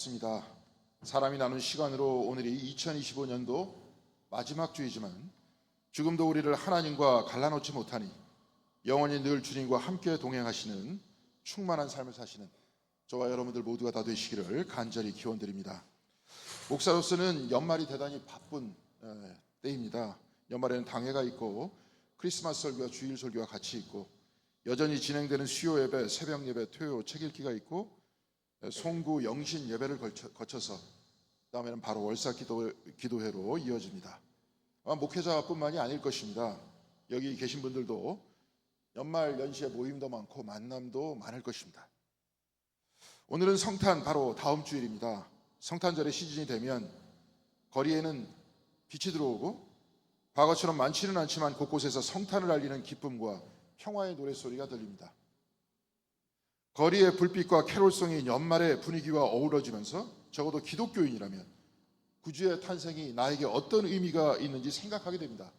있습니다. 사람이 나눈 시간으로 오늘이 2025년도 마지막 주이지만 죽음도 우리를 하나님과 갈라놓지 못하니 영원히 늘 주님과 함께 동행하시는 충만한 삶을 사시는 저와 여러분들 모두가 다 되시기를 간절히 기원드립니다. 목사로서는 연말이 대단히 바쁜 때입니다. 연말에는 당회가 있고 크리스마스 설교와 주일 설교가 같이 있고 여전히 진행되는 수요 예배, 새벽 예배, 토요 책 읽기가 있고 송구 영신 예배를 거쳐서 다음에는 바로 월사 기도회로 이어집니다. 목회자뿐만이 아닐 것입니다. 여기 계신 분들도 연말 연시에 모임도 많고 만남도 많을 것입니다. 오늘은 성탄 바로 다음 주일입니다. 성탄절의 시즌이 되면 거리에는 빛이 들어오고 과거처럼 많지는 않지만 곳곳에서 성탄을 알리는 기쁨과 평화의 노랫소리가 들립니다. 거리의 불빛과 캐롤송이 연말의 분위기와 어우러지면서 적어도 기독교인이라면 구주의 탄생이 나에게 어떤 의미가 있는지 생각하게 됩니다.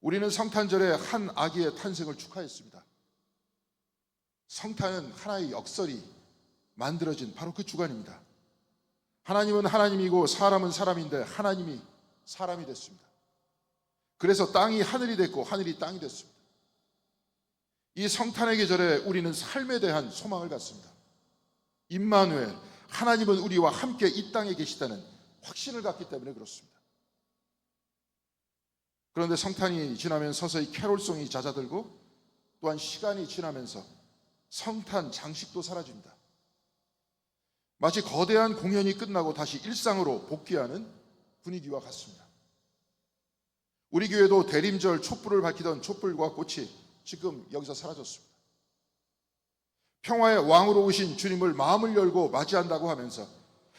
우리는 성탄절에 한 아기의 탄생을 축하했습니다. 성탄은 하나의 역설이 만들어진 바로 그 주간입니다. 하나님은 하나님이고 사람은 사람인데 하나님이 사람이 됐습니다. 그래서 땅이 하늘이 됐고 하늘이 땅이 됐습니다. 이 성탄의 계절에 우리는 삶에 대한 소망을 갖습니다. 임마누엘, 하나님은 우리와 함께 이 땅에 계시다는 확신을 갖기 때문에 그렇습니다. 그런데 성탄이 지나면 서서히 캐롤송이 잦아들고 또한 시간이 지나면서 성탄 장식도 사라집니다. 마치 거대한 공연이 끝나고 다시 일상으로 복귀하는 분위기와 같습니다. 우리 교회도 대림절 촛불을 밝히던 촛불과 꽃이 지금 여기서 사라졌습니다. 평화의 왕으로 오신 주님을 마음을 열고 맞이한다고 하면서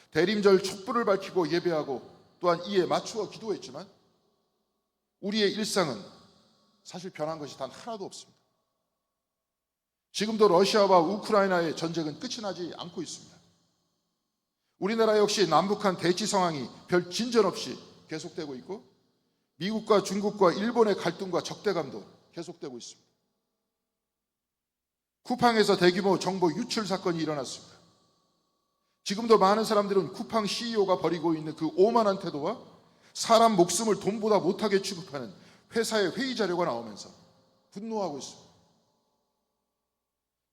대림절 촛불을 밝히고 예배하고 또한 이에 맞추어 기도했지만 우리의 일상은 사실 변한 것이 단 하나도 없습니다. 지금도 러시아와 우크라이나의 전쟁은 끝이 나지 않고 있습니다. 우리나라 역시 남북한 대치 상황이 별 진전 없이 계속되고 있고 미국과 중국과 일본의 갈등과 적대감도 계속되고 있습니다. 쿠팡에서 대규모 정보 유출 사건이 일어났습니다. 지금도 많은 사람들은 쿠팡 CEO가 벌이고 있는 그 오만한 태도와 사람 목숨을 돈보다 못하게 취급하는 회사의 회의 자료가 나오면서 분노하고 있습니다.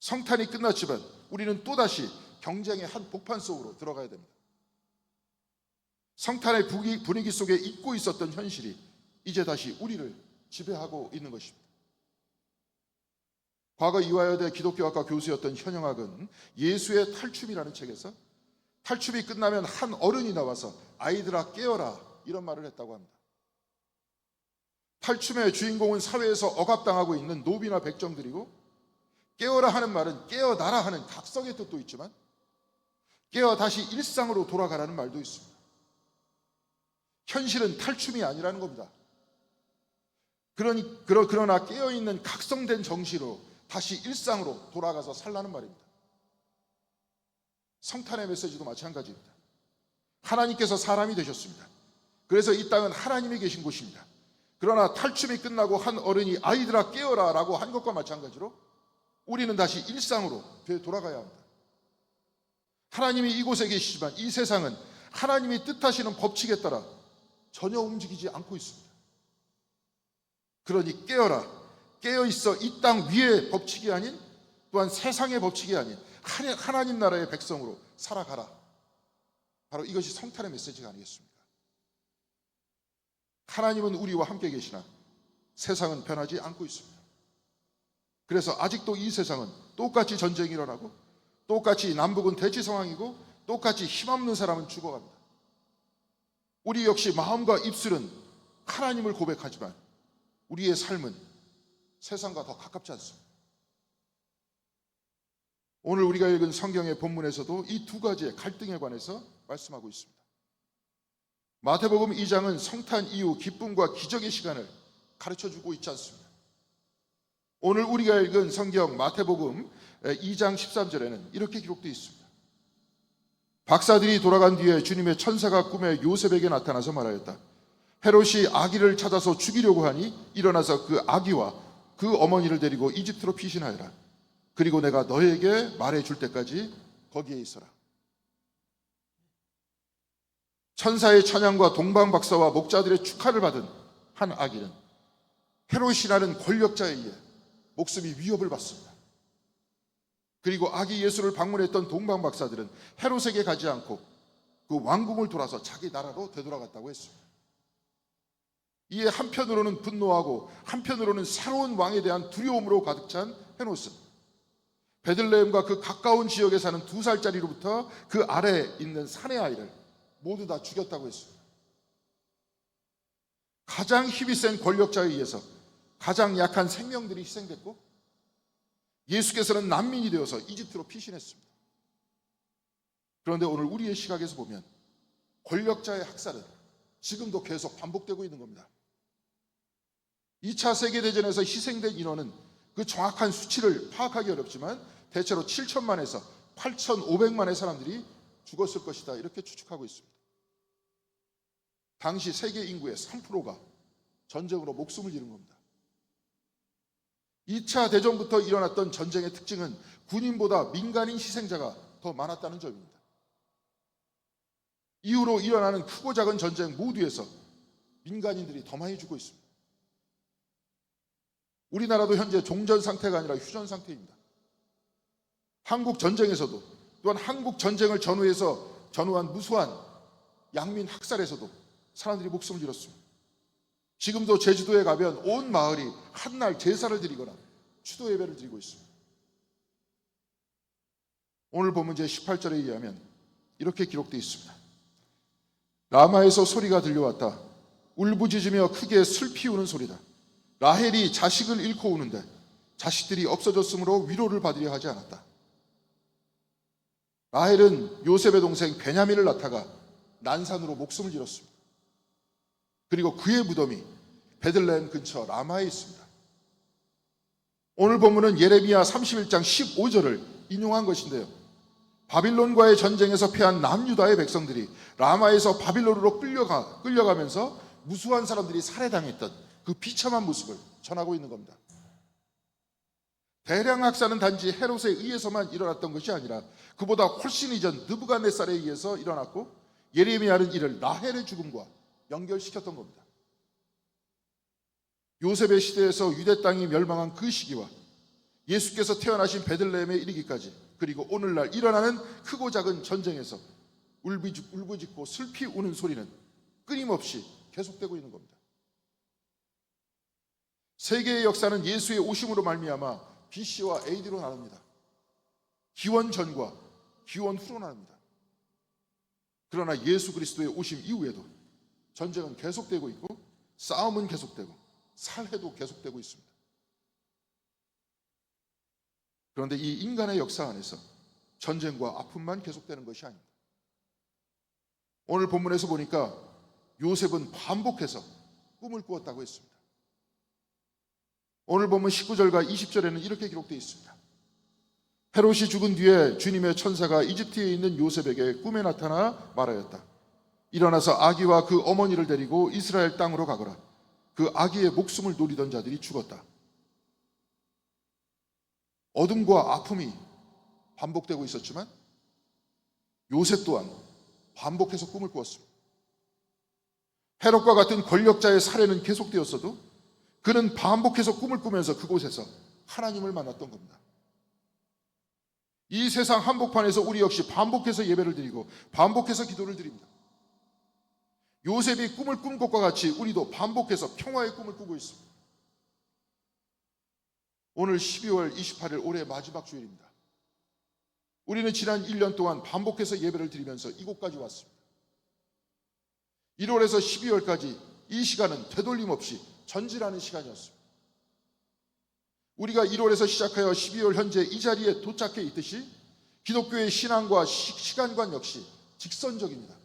성탄이 끝났지만 우리는 또다시 경쟁의 한 복판 속으로 들어가야 됩니다. 성탄의 분위기 속에 잊고 있었던 현실이 이제 다시 우리를 지배하고 있는 것입니다. 과거 이화여대 기독교학과 교수였던 현영학은 예수의 탈춤이라는 책에서 탈춤이 끝나면 한 어른이 나와서 아이들아 깨어라 이런 말을 했다고 합니다. 탈춤의 주인공은 사회에서 억압당하고 있는 노비나 백정들이고 깨어라 하는 말은 깨어나라 하는 각성의 뜻도 있지만 깨어 다시 일상으로 돌아가라는 말도 있습니다. 현실은 탈춤이 아니라는 겁니다. 그러나 깨어있는 각성된 정신으로 다시 일상으로 돌아가서 살라는 말입니다. 성탄의 메시지도 마찬가지입니다. 하나님께서 사람이 되셨습니다. 그래서 이 땅은 하나님이 계신 곳입니다. 그러나 탈춤이 끝나고 한 어른이 아이들아 깨어라 라고 한 것과 마찬가지로 우리는 다시 일상으로 돌아가야 합니다. 하나님이 이곳에 계시지만 이 세상은 하나님이 뜻하시는 법칙에 따라 전혀 움직이지 않고 있습니다. 그러니 깨어라, 깨어있어 이 땅 위의 법칙이 아닌 또한 세상의 법칙이 아닌 하나님 나라의 백성으로 살아가라. 바로 이것이 성탄의 메시지가 아니겠습니까? 하나님은 우리와 함께 계시나 세상은 변하지 않고 있습니다. 그래서 아직도 이 세상은 똑같이 전쟁이 일어나고 똑같이 남북은 대치 상황이고 똑같이 힘없는 사람은 죽어갑니다. 우리 역시 마음과 입술은 하나님을 고백하지만 우리의 삶은 세상과 더 가깝지 않습니다. 오늘 우리가 읽은 성경의 본문에서도 이 두 가지의 갈등에 관해서 말씀하고 있습니다. 마태복음 2장은 성탄 이후 기쁨과 기적의 시간을 가르쳐주고 있지 않습니다. 오늘 우리가 읽은 성경 마태복음 2장 13절에는 이렇게 기록되어 있습니다. 박사들이 돌아간 뒤에 주님의 천사가 꿈에 요셉에게 나타나서 말하였다. 헤롯이 아기를 찾아서 죽이려고 하니 일어나서 그 아기와 그 어머니를 데리고 이집트로 피신하여라. 그리고 내가 너에게 말해줄 때까지 거기에 있어라. 천사의 찬양과 동방박사와 목자들의 축하를 받은 한 아기는 헤롯이라는 권력자에 의해 목숨이 위협을 받습니다. 그리고 아기 예수를 방문했던 동방박사들은 헤롯에게 가지 않고 그 왕궁을 돌아서 자기 나라로 되돌아갔다고 했습니다. 이에 한편으로는 분노하고 한편으로는 새로운 왕에 대한 두려움으로 가득 찬 헤롯은 베들레헴과 그 가까운 지역에 사는 2살짜리로부터 그 아래에 있는 사내 아이를 모두 다 죽였다고 했습니다. 가장 힘이 센 권력자에 의해서 가장 약한 생명들이 희생됐고 예수께서는 난민이 되어서 이집트로 피신했습니다. 그런데 오늘 우리의 시각에서 보면 권력자의 학살은 지금도 계속 반복되고 있는 겁니다. 2차 세계대전에서 희생된 인원은 그 정확한 수치를 파악하기 어렵지만 대체로 7천만에서 8,500만의 사람들이 죽었을 것이다, 이렇게 추측하고 있습니다. 당시 세계 인구의 3%가 전쟁으로 목숨을 잃은 겁니다. 2차 대전부터 일어났던 전쟁의 특징은 군인보다 민간인 희생자가 더 많았다는 점입니다. 이후로 일어나는 크고 작은 전쟁 모두에서 민간인들이 더 많이 죽고 있습니다. 우리나라도 현재 종전 상태가 아니라 휴전 상태입니다. 한국 전쟁에서도 또한 한국 전쟁을 전후한 무수한 양민 학살에서도 사람들이 목숨을 잃었습니다. 지금도 제주도에 가면 온 마을이 한날 제사를 드리거나 추도 예배를 드리고 있습니다. 오늘 본문 제18절에 의하면 이렇게 기록되어 있습니다. 라마에서 소리가 들려왔다. 울부짖으며 크게 슬피 우는 소리다. 라헬이 자식을 잃고 우는데 자식들이 없어졌으므로 위로를 받으려 하지 않았다. 라헬은 요셉의 동생 베냐민을 낳다가 난산으로 목숨을 잃었습니다. 그리고 그의 무덤이 베들레헴 근처 라마에 있습니다. 오늘 본문은 예레미야 31장 15절을 인용한 것인데요, 바빌론과의 전쟁에서 패한 남유다의 백성들이 라마에서 바빌론으로 끌려가면서 무수한 사람들이 살해당했던 그 비참한 모습을 전하고 있는 겁니다. 대량 학살은 단지 헤롯에 의해서만 일어났던 것이 아니라 그보다 훨씬 이전 느부갓네살에 의해서 일어났고 예레미야는 이를 라헬의 죽음과 연결시켰던 겁니다. 요셉의 시대에서 유대 땅이 멸망한 그 시기와 예수께서 태어나신 베들레헴에 이르기까지, 그리고 오늘날 일어나는 크고 작은 전쟁에서 울부짖고 슬피 우는 소리는 끊임없이 계속되고 있는 겁니다. 세계의 역사는 예수의 오심으로 말미암아 BC와 AD로 나눕니다. 기원 전과 기원 후로 나눕니다. 그러나 예수 그리스도의 오심 이후에도 전쟁은 계속되고 있고 싸움은 계속되고 살해도 계속되고 있습니다. 그런데 이 인간의 역사 안에서 전쟁과 아픔만 계속되는 것이 아닙니다. 오늘 본문에서 보니까 요셉은 반복해서 꿈을 꾸었다고 했습니다. 오늘 본문 19절과 20절에는 이렇게 기록되어 있습니다. 헤롯이 죽은 뒤에 주님의 천사가 이집트에 있는 요셉에게 꿈에 나타나 말하였다. 일어나서 아기와 그 어머니를 데리고 이스라엘 땅으로 가거라. 그 아기의 목숨을 노리던 자들이 죽었다. 어둠과 아픔이 반복되고 있었지만 요셉 또한 반복해서 꿈을 꾸었습니다. 헤롯과 같은 권력자의 살해는 계속되었어도 그는 반복해서 꿈을 꾸면서 그곳에서 하나님을 만났던 겁니다. 이 세상 한복판에서 우리 역시 반복해서 예배를 드리고 반복해서 기도를 드립니다. 요셉이 꿈을 꾼 것과 같이 우리도 반복해서 평화의 꿈을 꾸고 있습니다. 오늘 12월 28일 올해 마지막 주일입니다. 우리는 지난 1년 동안 반복해서 예배를 드리면서 이곳까지 왔습니다. 1월에서 12월까지 이 시간은 되돌림 없이 전진하는 시간이었습니다. 우리가 1월에서 시작하여 12월 현재 이 자리에 도착해 있듯이 기독교의 신앙과 시간관 역시 직선적입니다.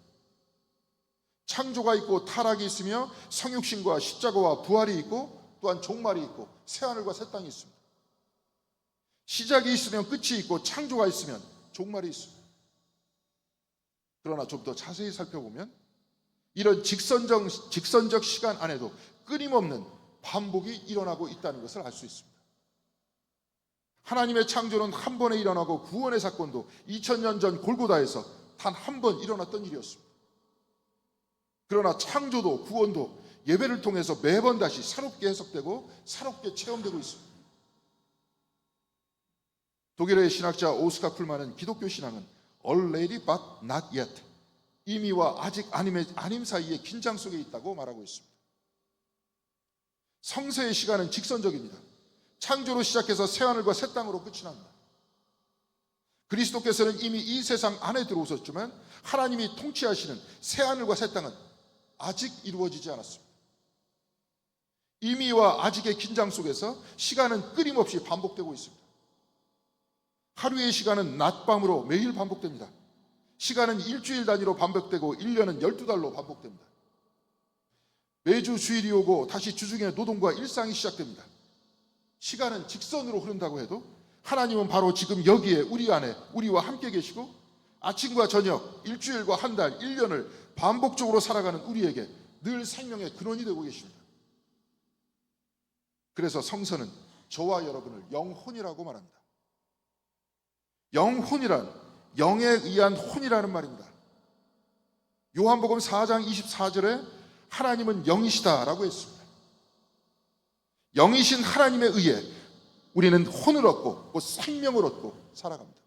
창조가 있고 타락이 있으며 성육신과 십자가와 부활이 있고 또한 종말이 있고 새하늘과 새 땅이 있습니다. 시작이 있으면 끝이 있고 창조가 있으면 종말이 있습니다. 그러나 좀 더 자세히 살펴보면 이런 직선적 시간 안에도 끊임없는 반복이 일어나고 있다는 것을 알 수 있습니다. 하나님의 창조는 한 번에 일어나고 구원의 사건도 2000년 전 골고다에서 단 한 번 일어났던 일이었습니다. 그러나 창조도 구원도 예배를 통해서 매번 다시 새롭게 해석되고 새롭게 체험되고 있습니다. 독일의 신학자 오스카 쿨만은 기독교 신앙은 already but not yet, 이미와 아직 아님 사이의 긴장 속에 있다고 말하고 있습니다. 성세의 시간은 직선적입니다. 창조로 시작해서 새하늘과 새 땅으로 끝이 납니다. 그리스도께서는 이미 이 세상 안에 들어오셨지만 하나님이 통치하시는 새하늘과 새 땅은 아직 이루어지지 않았습니다. 이미와 아직의 긴장 속에서 시간은 끊임없이 반복되고 있습니다. 하루의 시간은 낮밤으로 매일 반복됩니다. 시간은 일주일 단위로 반복되고 1년은 12달로 반복됩니다. 매주 주일이 오고 다시 주중에 노동과 일상이 시작됩니다. 시간은 직선으로 흐른다고 해도 하나님은 바로 지금 여기에 우리 안에 우리와 함께 계시고 아침과 저녁, 일주일과 한 달, 1년을 반복적으로 살아가는 우리에게 늘 생명의 근원이 되고 계십니다. 그래서 성서는 저와 여러분을 영혼이라고 말합니다. 영혼이란 영에 의한 혼이라는 말입니다. 요한복음 4장 24절에 하나님은 영이시다라고 했습니다. 영이신 하나님에 의해 우리는 혼을 얻고 곧 생명을 얻고 살아갑니다.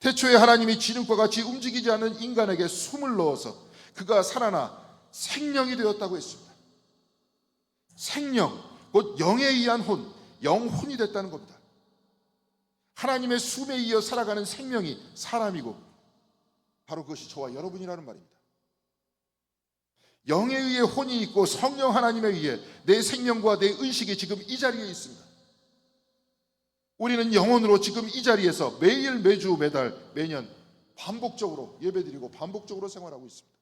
태초에 하나님이 지름과 같이 움직이지 않는 인간에게 숨을 넣어서 그가 살아나 생명이 되었다고 했습니다. 생명, 곧 영에 의한 혼, 영혼이 됐다는 겁니다. 하나님의 숨에 이어 살아가는 생명이 사람이고 바로 그것이 저와 여러분이라는 말입니다. 영에 의해 혼이 있고 성령 하나님에 의해 내 생명과 내 의식이 지금 이 자리에 있습니다. 우리는 영혼으로 지금 이 자리에서 매일 매주 매달 매년 반복적으로 예배드리고 반복적으로 생활하고 있습니다.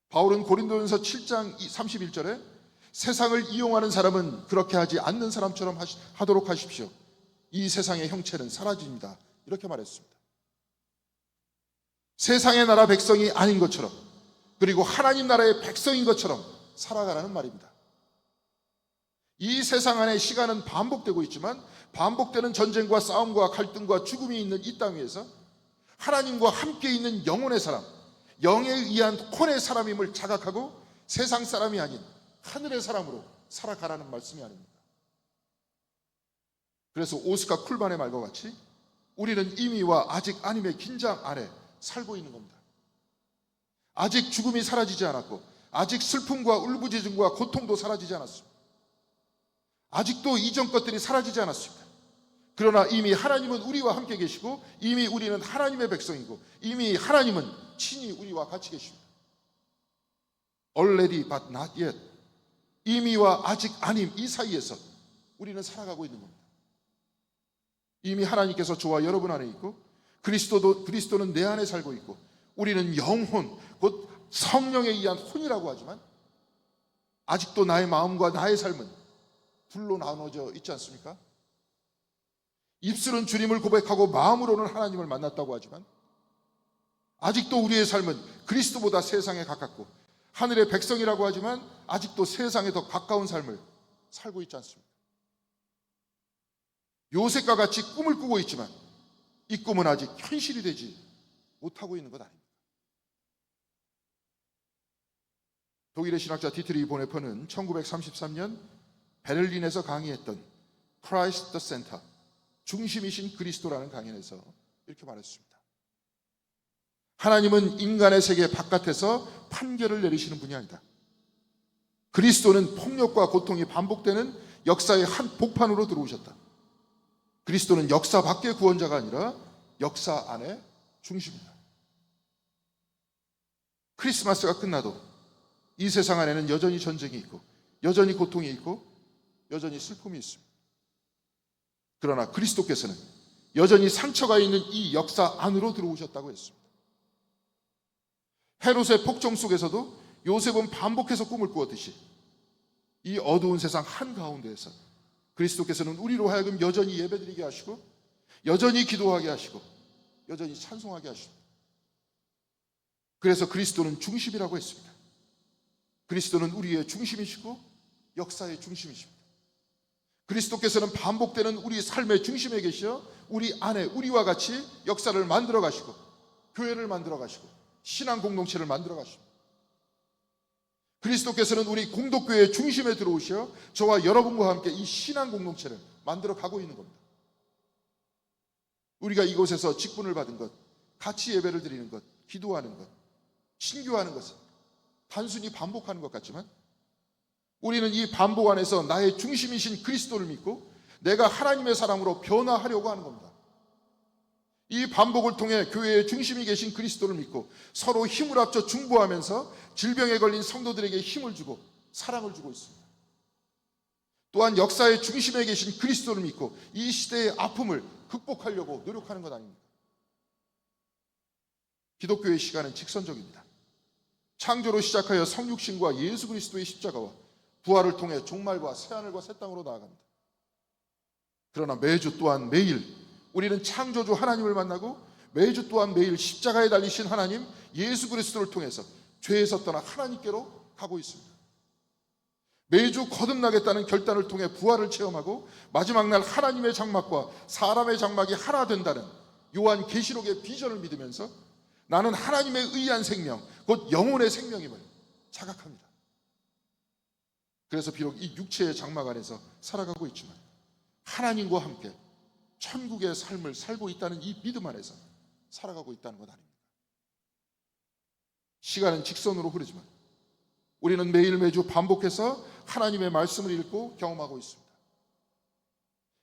바울은 고린도전서 7장 31절에 세상을 이용하는 사람은 그렇게 하지 않는 사람처럼 하도록 하십시오. 이 세상의 형체는 사라집니다. 이렇게 말했습니다. 세상의 나라 백성이 아닌 것처럼 그리고 하나님 나라의 백성인 것처럼 살아가라는 말입니다. 이 세상 안에 시간은 반복되고 있지만 반복되는 전쟁과 싸움과 갈등과 죽음이 있는 이 땅 위에서 하나님과 함께 있는 영혼의 사람, 영에 의한 혼의 사람임을 자각하고 세상 사람이 아닌 하늘의 사람으로 살아가라는 말씀이 아닙니다. 그래서 오스카 쿨만의 말과 같이 우리는 이미와 아직 아님의 긴장 안에 살고 있는 겁니다. 아직 죽음이 사라지지 않았고 아직 슬픔과 울부짖음과 고통도 사라지지 않았습니다. 아직도 이전 것들이 사라지지 않았습니다. 그러나 이미 하나님은 우리와 함께 계시고 이미 우리는 하나님의 백성이고 이미 하나님은 친히 우리와 같이 계십니다. Already but not yet, 이미와 아직 아님 이 사이에서 우리는 살아가고 있는 겁니다. 이미 하나님께서 저와 여러분 안에 있고 그리스도는 내 안에 살고 있고 우리는 영혼, 곧 성령에 의한 혼이라고 하지만 아직도 나의 마음과 나의 삶은 둘로 나눠져 있지 않습니까? 입술은 주님을 고백하고 마음으로는 하나님을 만났다고 하지만 아직도 우리의 삶은 그리스도보다 세상에 가깝고 하늘의 백성이라고 하지만 아직도 세상에 더 가까운 삶을 살고 있지 않습니까? 요셉과 같이 꿈을 꾸고 있지만 이 꿈은 아직 현실이 되지 못하고 있는 것 아닙니까? 독일의 신학자 디트리히 보네퍼는 1933년 베를린에서 강의했던 Christ the Center, 중심이신 그리스도라는 강연에서 이렇게 말했습니다. 하나님은 인간의 세계 바깥에서 판결을 내리시는 분이 아니다. 그리스도는 폭력과 고통이 반복되는 역사의 한 복판으로 들어오셨다. 그리스도는 역사 밖의 구원자가 아니라 역사 안의 중심이다. 크리스마스가 끝나도 이 세상 안에는 여전히 전쟁이 있고 여전히 고통이 있고 여전히 슬픔이 있습니다. 그러나 그리스도께서는 여전히 상처가 있는 이 역사 안으로 들어오셨다고 했습니다. 헤롯의 폭정 속에서도 요셉은 반복해서 꿈을 꾸었듯이 이 어두운 세상 한가운데에서 그리스도께서는 우리로 하여금 여전히 예배드리게 하시고 여전히 기도하게 하시고 여전히 찬송하게 하십니다. 그래서 그리스도는 중심이라고 했습니다. 그리스도는 우리의 중심이시고 역사의 중심이십니다. 그리스도께서는 반복되는 우리 삶의 중심에 계셔 우리 안에 우리와 같이 역사를 만들어 가시고 교회를 만들어 가시고 신앙 공동체를 만들어 가십니다. 그리스도께서는 우리 공동교회의 중심에 들어오셔 저와 여러분과 함께 이 신앙 공동체를 만들어 가고 있는 겁니다. 우리가 이곳에서 직분을 받은 것, 같이 예배를 드리는 것, 기도하는 것, 신교하는 것은 단순히 반복하는 것 같지만 우리는 이 반복 안에서 나의 중심이신 그리스도를 믿고 내가 하나님의 사람으로 변화하려고 하는 겁니다. 이 반복을 통해 교회의 중심이 계신 그리스도를 믿고 서로 힘을 합쳐 중보하면서 질병에 걸린 성도들에게 힘을 주고 사랑을 주고 있습니다. 또한 역사의 중심에 계신 그리스도를 믿고 이 시대의 아픔을 극복하려고 노력하는 것 아닙니까? 기독교의 시간은 직선적입니다. 창조로 시작하여 성육신과 예수 그리스도의 십자가와 부활을 통해 종말과 새하늘과 새 땅으로 나아갑니다. 그러나 매주 또한 매일 우리는 창조주 하나님을 만나고 매주 또한 매일 십자가에 달리신 하나님 예수 그리스도를 통해서 죄에서 떠나 하나님께로 가고 있습니다. 매주 거듭나겠다는 결단을 통해 부활을 체험하고 마지막 날 하나님의 장막과 사람의 장막이 하나 된다는 요한 계시록의 비전을 믿으면서 나는 하나님의 의한 생명, 곧 영혼의 생명임을 자각합니다. 그래서 비록 이 육체의 장막 안에서 살아가고 있지만 하나님과 함께 천국의 삶을 살고 있다는 이 믿음 안에서 살아가고 있다는 것 아닙니까? 시간은 직선으로 흐르지만 우리는 매일 매주 반복해서 하나님의 말씀을 읽고 경험하고 있습니다.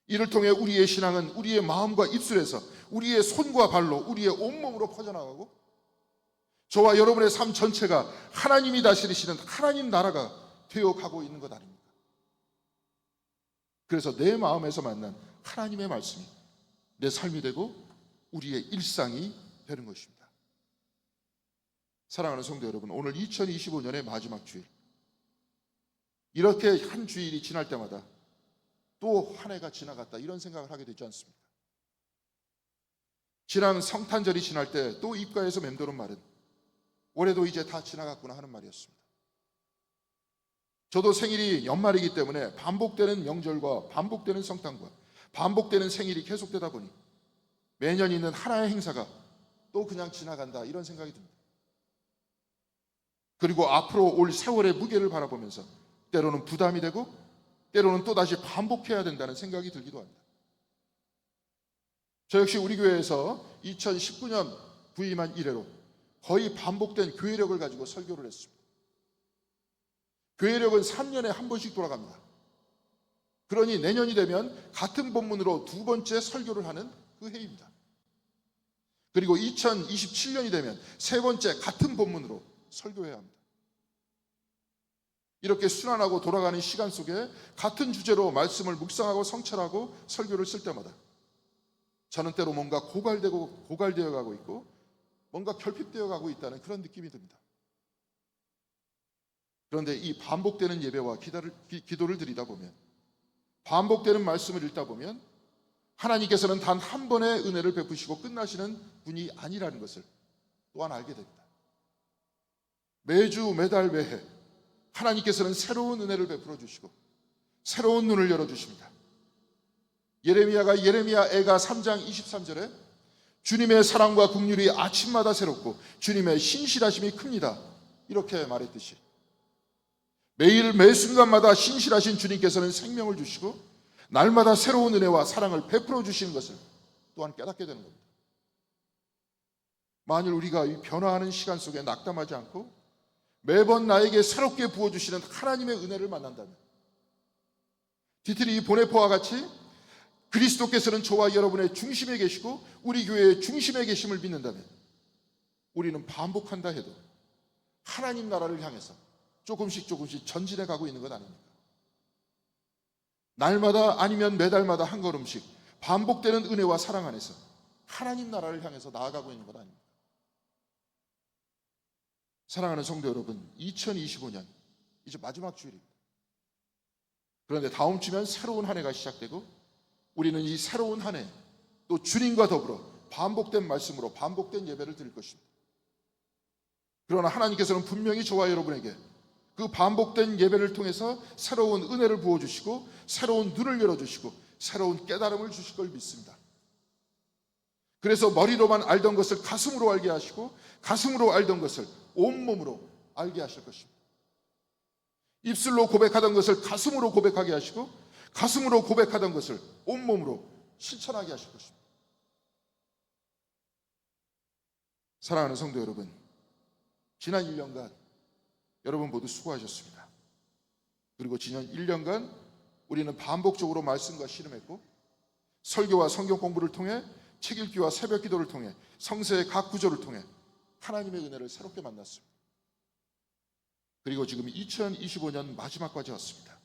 이를 통해 우리의 신앙은 우리의 마음과 입술에서 우리의 손과 발로 우리의 온몸으로 퍼져나가고 저와 여러분의 삶 전체가 하나님이 다스리시는 하나님 나라가 되어가고 있는 것 아닙니까? 그래서 내 마음에서 만난 하나님의 말씀이 내 삶이 되고 우리의 일상이 되는 것입니다. 사랑하는 성도 여러분, 오늘 2025년의 마지막 주일, 이렇게 한 주일이 지날 때마다 또 한 해가 지나갔다 이런 생각을 하게 되지 않습니까? 지난 성탄절이 지날 때 또 입가에서 맴도는 말은 올해도 이제 다 지나갔구나 하는 말이었습니다. 저도 생일이 연말이기 때문에 반복되는 명절과 반복되는 성탄과 반복되는 생일이 계속되다 보니 매년 있는 하나의 행사가 또 그냥 지나간다 이런 생각이 듭니다. 그리고 앞으로 올 세월의 무게를 바라보면서 때로는 부담이 되고 때로는 또다시 반복해야 된다는 생각이 들기도 합니다. 저 역시 우리 교회에서 2019년 부임한 이래로 거의 반복된 교회력을 가지고 설교를 했습니다. 교회력은 3년에 한 번씩 돌아갑니다. 그러니 내년이 되면 같은 본문으로 두 번째 설교를 하는 그 해입니다. 그리고 2027년이 되면 세 번째 같은 본문으로 설교해야 합니다. 이렇게 순환하고 돌아가는 시간 속에 같은 주제로 말씀을 묵상하고 성찰하고 설교를 쓸 때마다 저는 때로 뭔가 고갈되어 가고 있고 뭔가 결핍되어 가고 있다는 그런 느낌이 듭니다. 그런데 이 반복되는 예배와 기도를 드리다 보면, 반복되는 말씀을 읽다 보면 하나님께서는 단 한 번의 은혜를 베푸시고 끝나시는 분이 아니라는 것을 또한 알게 됩니다. 매주 매달 매해 하나님께서는 새로운 은혜를 베풀어 주시고 새로운 눈을 열어주십니다. 예레미야 애가 3장 23절에 주님의 사랑과 긍휼이 아침마다 새롭고 주님의 신실하심이 큽니다 이렇게 말했듯이 매일 매 순간마다 신실하신 주님께서는 생명을 주시고 날마다 새로운 은혜와 사랑을 베풀어 주시는 것을 또한 깨닫게 되는 겁니다. 만일 우리가 이 변화하는 시간 속에 낙담하지 않고 매번 나에게 새롭게 부어주시는 하나님의 은혜를 만난다면, 디트리 보네포와 같이 그리스도께서는 저와 여러분의 중심에 계시고 우리 교회의 중심에 계심을 믿는다면 우리는 반복한다 해도 하나님 나라를 향해서 조금씩 전진해 가고 있는 것 아닙니까? 날마다 아니면 매달마다 한 걸음씩 반복되는 은혜와 사랑 안에서 하나님 나라를 향해서 나아가고 있는 것 아닙니까? 사랑하는 성도 여러분, 2025년 이제 마지막 주일입니다. 그런데 다음 주면 새로운 한 해가 시작되고 우리는 이 새로운 한 해 또 주님과 더불어 반복된 말씀으로 반복된 예배를 드릴 것입니다. 그러나 하나님께서는 분명히 저와 여러분에게 그 반복된 예배를 통해서 새로운 은혜를 부어주시고 새로운 눈을 열어주시고 새로운 깨달음을 주실 걸 믿습니다. 그래서 머리로만 알던 것을 가슴으로 알게 하시고 가슴으로 알던 것을 온몸으로 알게 하실 것입니다. 입술로 고백하던 것을 가슴으로 고백하게 하시고 가슴으로 고백하던 것을 온몸으로 실천하게 하실 것입니다. 사랑하는 성도 여러분, 지난 1년간 여러분 모두 수고하셨습니다. 그리고 지난 1년간 우리는 반복적으로 말씀과 씨름했고 설교와 성경 공부를 통해 책 읽기와 새벽 기도를 통해 성서의 각 구절을 통해 하나님의 은혜를 새롭게 만났습니다. 그리고 지금 2025년 마지막까지 왔습니다.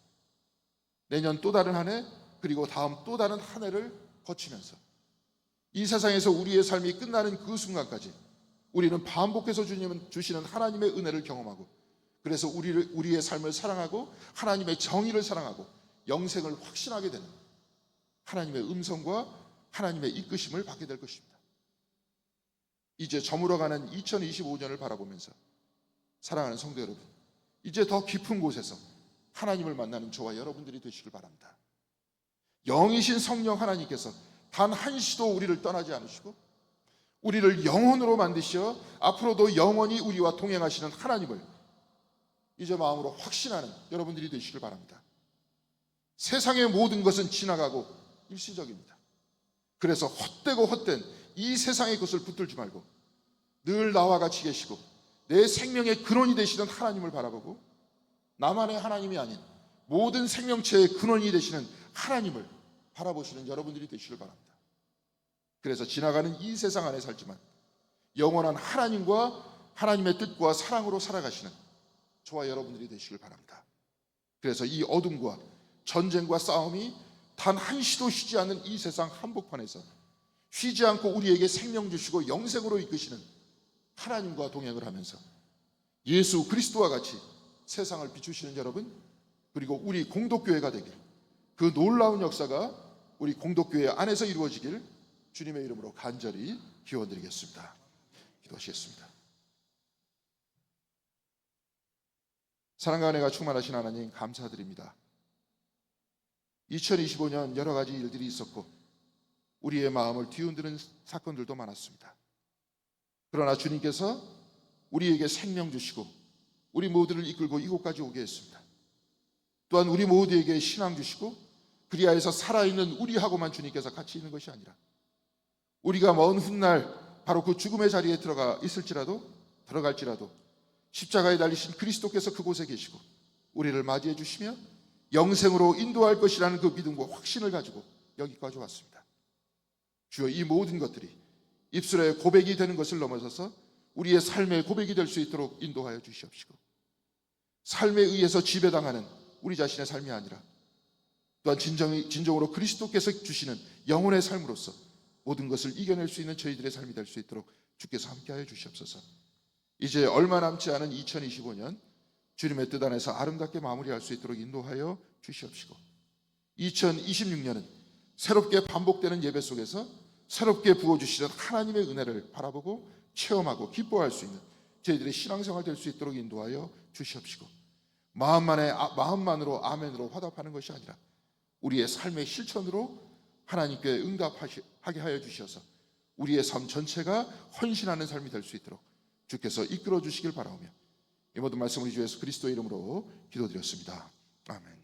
내년 또 다른 한 해, 그리고 다음 또 다른 한 해를 거치면서 이 세상에서 우리의 삶이 끝나는 그 순간까지 우리는 반복해서 주님은 주시는 하나님의 은혜를 경험하고, 그래서 우리의 삶을 사랑하고 하나님의 정의를 사랑하고 영생을 확신하게 되는 하나님의 음성과 하나님의 이끄심을 받게 될 것입니다. 이제 저물어가는 2025년을 바라보면서 사랑하는 성도 여러분, 이제 더 깊은 곳에서 하나님을 만나는 저와 여러분들이 되시길 바랍니다. 영이신 성령 하나님께서 단 한시도 우리를 떠나지 않으시고 우리를 영혼으로 만드시어 앞으로도 영원히 우리와 동행하시는 하나님을 이제 마음으로 확신하는 여러분들이 되시길 바랍니다. 세상의 모든 것은 지나가고 일시적입니다. 그래서 헛되고 헛된 이 세상의 것을 붙들지 말고 늘 나와 같이 계시고 내 생명의 근원이 되시는 하나님을 바라보고 나만의 하나님이 아닌 모든 생명체의 근원이 되시는 하나님을 바라보시는 여러분들이 되시길 바랍니다. 그래서 지나가는 이 세상 안에 살지만 영원한 하나님과 하나님의 뜻과 사랑으로 살아가시는 저와 여러분들이 되시길 바랍니다. 그래서 이 어둠과 전쟁과 싸움이 단 한시도 쉬지 않는 이 세상 한복판에서 쉬지 않고 우리에게 생명 주시고 영생으로 이끄시는 하나님과 동행을 하면서 예수 그리스도와 같이 세상을 비추시는 여러분, 그리고 우리 공동교회가 되길, 그 놀라운 역사가 우리 공동교회 안에서 이루어지길 주님의 이름으로 간절히 기원드리겠습니다. 기도하시겠습니다. 사랑과 은혜가 충만하신 하나님 감사드립니다. 2025년 여러 가지 일들이 있었고 우리의 마음을 뒤흔드는 사건들도 많았습니다. 그러나 주님께서 우리에게 생명 주시고 우리 모두를 이끌고 이곳까지 오게 했습니다. 또한 우리 모두에게 신앙 주시고 그리하여서 살아있는 우리하고만 주님께서 같이 있는 것이 아니라 우리가 먼 훗날 바로 그 죽음의 자리에 들어갈지라도 십자가에 달리신 그리스도께서 그곳에 계시고 우리를 맞이해 주시며 영생으로 인도할 것이라는 그 믿음과 확신을 가지고 여기까지 왔습니다. 주여, 이 모든 것들이 입술의 고백이 되는 것을 넘어서서 우리의 삶의 고백이 될 수 있도록 인도하여 주시옵시고, 삶에 의해서 지배당하는 우리 자신의 삶이 아니라 또한 진정으로 그리스도께서 주시는 영혼의 삶으로서 모든 것을 이겨낼 수 있는 저희들의 삶이 될 수 있도록 주께서 함께하여 주시옵소서. 이제 얼마 남지 않은 2025년 주님의 뜻 안에서 아름답게 마무리할 수 있도록 인도하여 주시옵시고, 2026년은 새롭게 반복되는 예배 속에서 새롭게 부어주시는 하나님의 은혜를 바라보고 체험하고 기뻐할 수 있는 저희들의 신앙생활 될 수 있도록 인도하여 주시옵시고, 마음만으로 아멘으로 화답하는 것이 아니라 우리의 삶의 실천으로 하나님께 응답하게 하여 주셔서 우리의 삶 전체가 헌신하는 삶이 될 수 있도록 주께서 이끌어 주시길 바라오며 이 모든 말씀 우리 주 예수 그리스도의 이름으로 기도드렸습니다. 아멘.